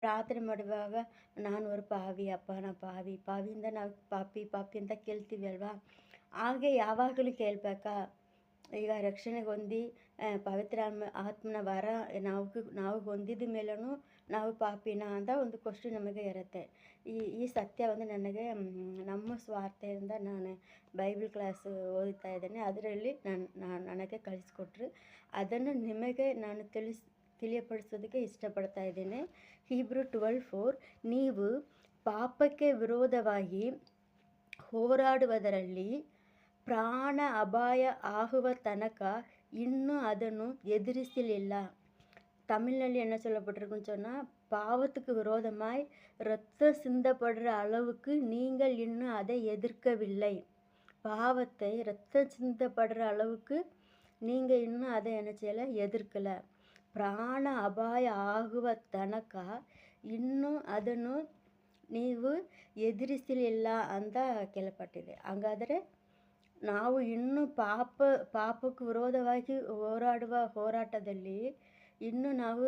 ಪ್ರಾರ್ಥನೆ ಮಾಡುವಾಗ ನಾನು ஒரு ಪಾವಿ ಅಪ್ಪ ನಾ ಪಾವಿ, ಪಾವಿಯಿಂದ ನಾವು ಪಾಪಿ ಪಾಪಿ ಅಂತ ಕೇಳ್ತೀವಿ ಅಲ್ವಾ? ಹಾಗೆ ಯಾವಾಗಲೂ ಕೇಳಬೇಕಾ? ಈಗ ರಕ್ಷಣೆ ಹೊಂದಿ ಪವಿತ್ರ ಆತ್ಮನ ವರ ನಾವು ಹೊಂದಿದ ಮೇಲೂ ನಾವು ಪಾಪಿನಾ ಅಂತ ಒಂದು ಕ್ವಶ್ಚನ್ ನಮಗೆ ಇರುತ್ತೆ. ಈ ಸತ್ಯ ಒಂದು ನನಗೆ ನಮ್ಮ ಸ್ವಾರ್ಥದಿಂದ ನಾನು ಬೈಬಲ್ ಕ್ಲಾಸ್ ಓದುತ್ತಾ ಇದ್ದೇನೆ. ಅದರಲ್ಲಿ ನನಗೆ ಕಲಿಸ್ಕೊಟ್ರು. ಅದನ್ನು ನಿಮಗೆ ನಾನು ತಿಳಿಯಪಡಿಸೋದಕ್ಕೆ ಇಷ್ಟಪಡ್ತಾ ಇದ್ದೇನೆ. ಹೀಬ್ರೂ 12:4 ನೀವು ಪಾಪಕ್ಕೆ ವಿರೋಧವಾಗಿ ಹೋರಾಡುವುದರಲ್ಲಿ ಪ್ರಾಣ ಅಪಾಯ ಆಗುವ ತನಕ ಇನ್ನೂ ಅದನ್ನು ಎದುರಿಸಲಿಲ್ಲ. தமிழ்ನಲ್ಲಿ என்ன சொல்லப்பட்டிருக்குன்னு சொன்னால், பாவத்துக்கு விரோதமாய் இரத்தம் சிந்தப்படுற அளவுக்கு நீங்கள் இன்னும் அதை எதிர்க்கவில்லை. பாவத்தை இரத்தம் சிந்தப்படுற அளவுக்கு நீங்கள் இன்னும் அதை என்ன செய்யலை, ಎದುರ್ಕಲ್ಲ. ಪ್ರಾಣ ಅಪಾಯ ಆಗುವ ತನಕ ಇನ್ನೂ ಅದನ್ನು ನೀವು ಎದುರಿಸಲಿಲ್ಲ ಅಂತ ಕೇಳಪಟ್ಟಿದೆ. ಹಾಗಾದರೆ ನಾವು ಇನ್ನೂ ಪಾಪಕ್ಕೆ ವಿರೋಧವಾಗಿ ಹೋರಾಡುವ ಹೋರಾಟದಲ್ಲಿ ಇನ್ನೂ ನಾವು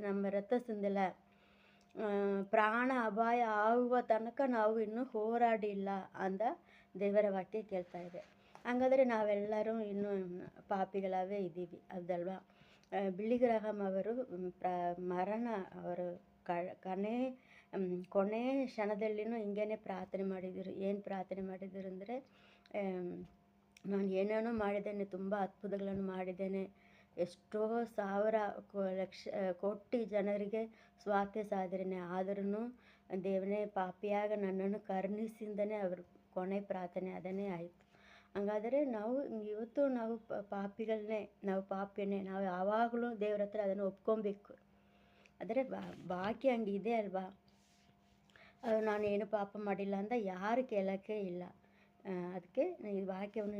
ನಮ್ಮ ರಕ್ತ ಸಿಂದಿಲ್ಲ. ಪ್ರಾಣ ಅಪಾಯ ಆಗುವ ತನಕ ನಾವು ಇನ್ನೂ ಹೋರಾಡಿಲ್ಲ ಅಂತ ದೇವರ ವಾಕ್ಯ ಕೇಳ್ತಾ ಇದೆ. ಹಾಗಾದರೆ ನಾವೆಲ್ಲರೂ ಇನ್ನೂ ಪಾಪಿಗಳಾಗೇ ಇದ್ದೀವಿ, ಹೌದಲ್ವಾ? ಬಿಲ್ಲಿ ಗ್ರಹಂ ಅವರು ಮರಣ ಅವರು ಕೊನೆ ಕ್ಷಣದಲ್ಲಿನೂ ಹಿಂಗೇ ಪ್ರಾರ್ಥನೆ ಮಾಡಿದರು. ಏನು ಪ್ರಾರ್ಥನೆ ಮಾಡಿದರು ಅಂದರೆ, ನಾನು ಏನೇನೋ ಮಾಡಿದ್ದೇನೆ, ತುಂಬ ಅದ್ಭುತಗಳನ್ನು ಮಾಡಿದ್ದೇನೆ, ಎಷ್ಟೋ ಸಾವಿರ ಲಕ್ಷ ಕೋಟಿ ಜನರಿಗೆ ಸ್ವಾಸ್ಥ್ಯ ಸಾಧಿಸಿದ್ದೇನೆ, ಆದ್ರೂ ದೇವನೇ ಪಾಪಿಯಾಗ ನನ್ನನ್ನು ಕರುಣಿಸಿಂದನೇ ಅವ್ರ ಕೊನೆ ಪ್ರಾರ್ಥನೆ ಅದನ್ನೇ ಆಯಿತು. ಹಾಗಾದರೆ ಇವತ್ತು ನಾವು ಪಾಪಿಗಳನ್ನೇ, ನಾವು ಪಾಪಿಯನ್ನೇ, ನಾವು ಯಾವಾಗಲೂ ದೇವ್ರ ಹತ್ರ ಅದನ್ನು ಒಪ್ಕೊಬೇಕು. ಆದರೆ ಬಾಕಿ ಹಂಗೆ ಇದೆ ಅಲ್ವಾ? ನಾನು ಏನು ಪಾಪ ಮಾಡಿಲ್ಲ ಅಂತ ಯಾರು ಕೇಳೋಕ್ಕೆ ಇಲ್ಲ. ಅದಕ್ಕೆ ಈ ವಾಕ್ಯವನ್ನು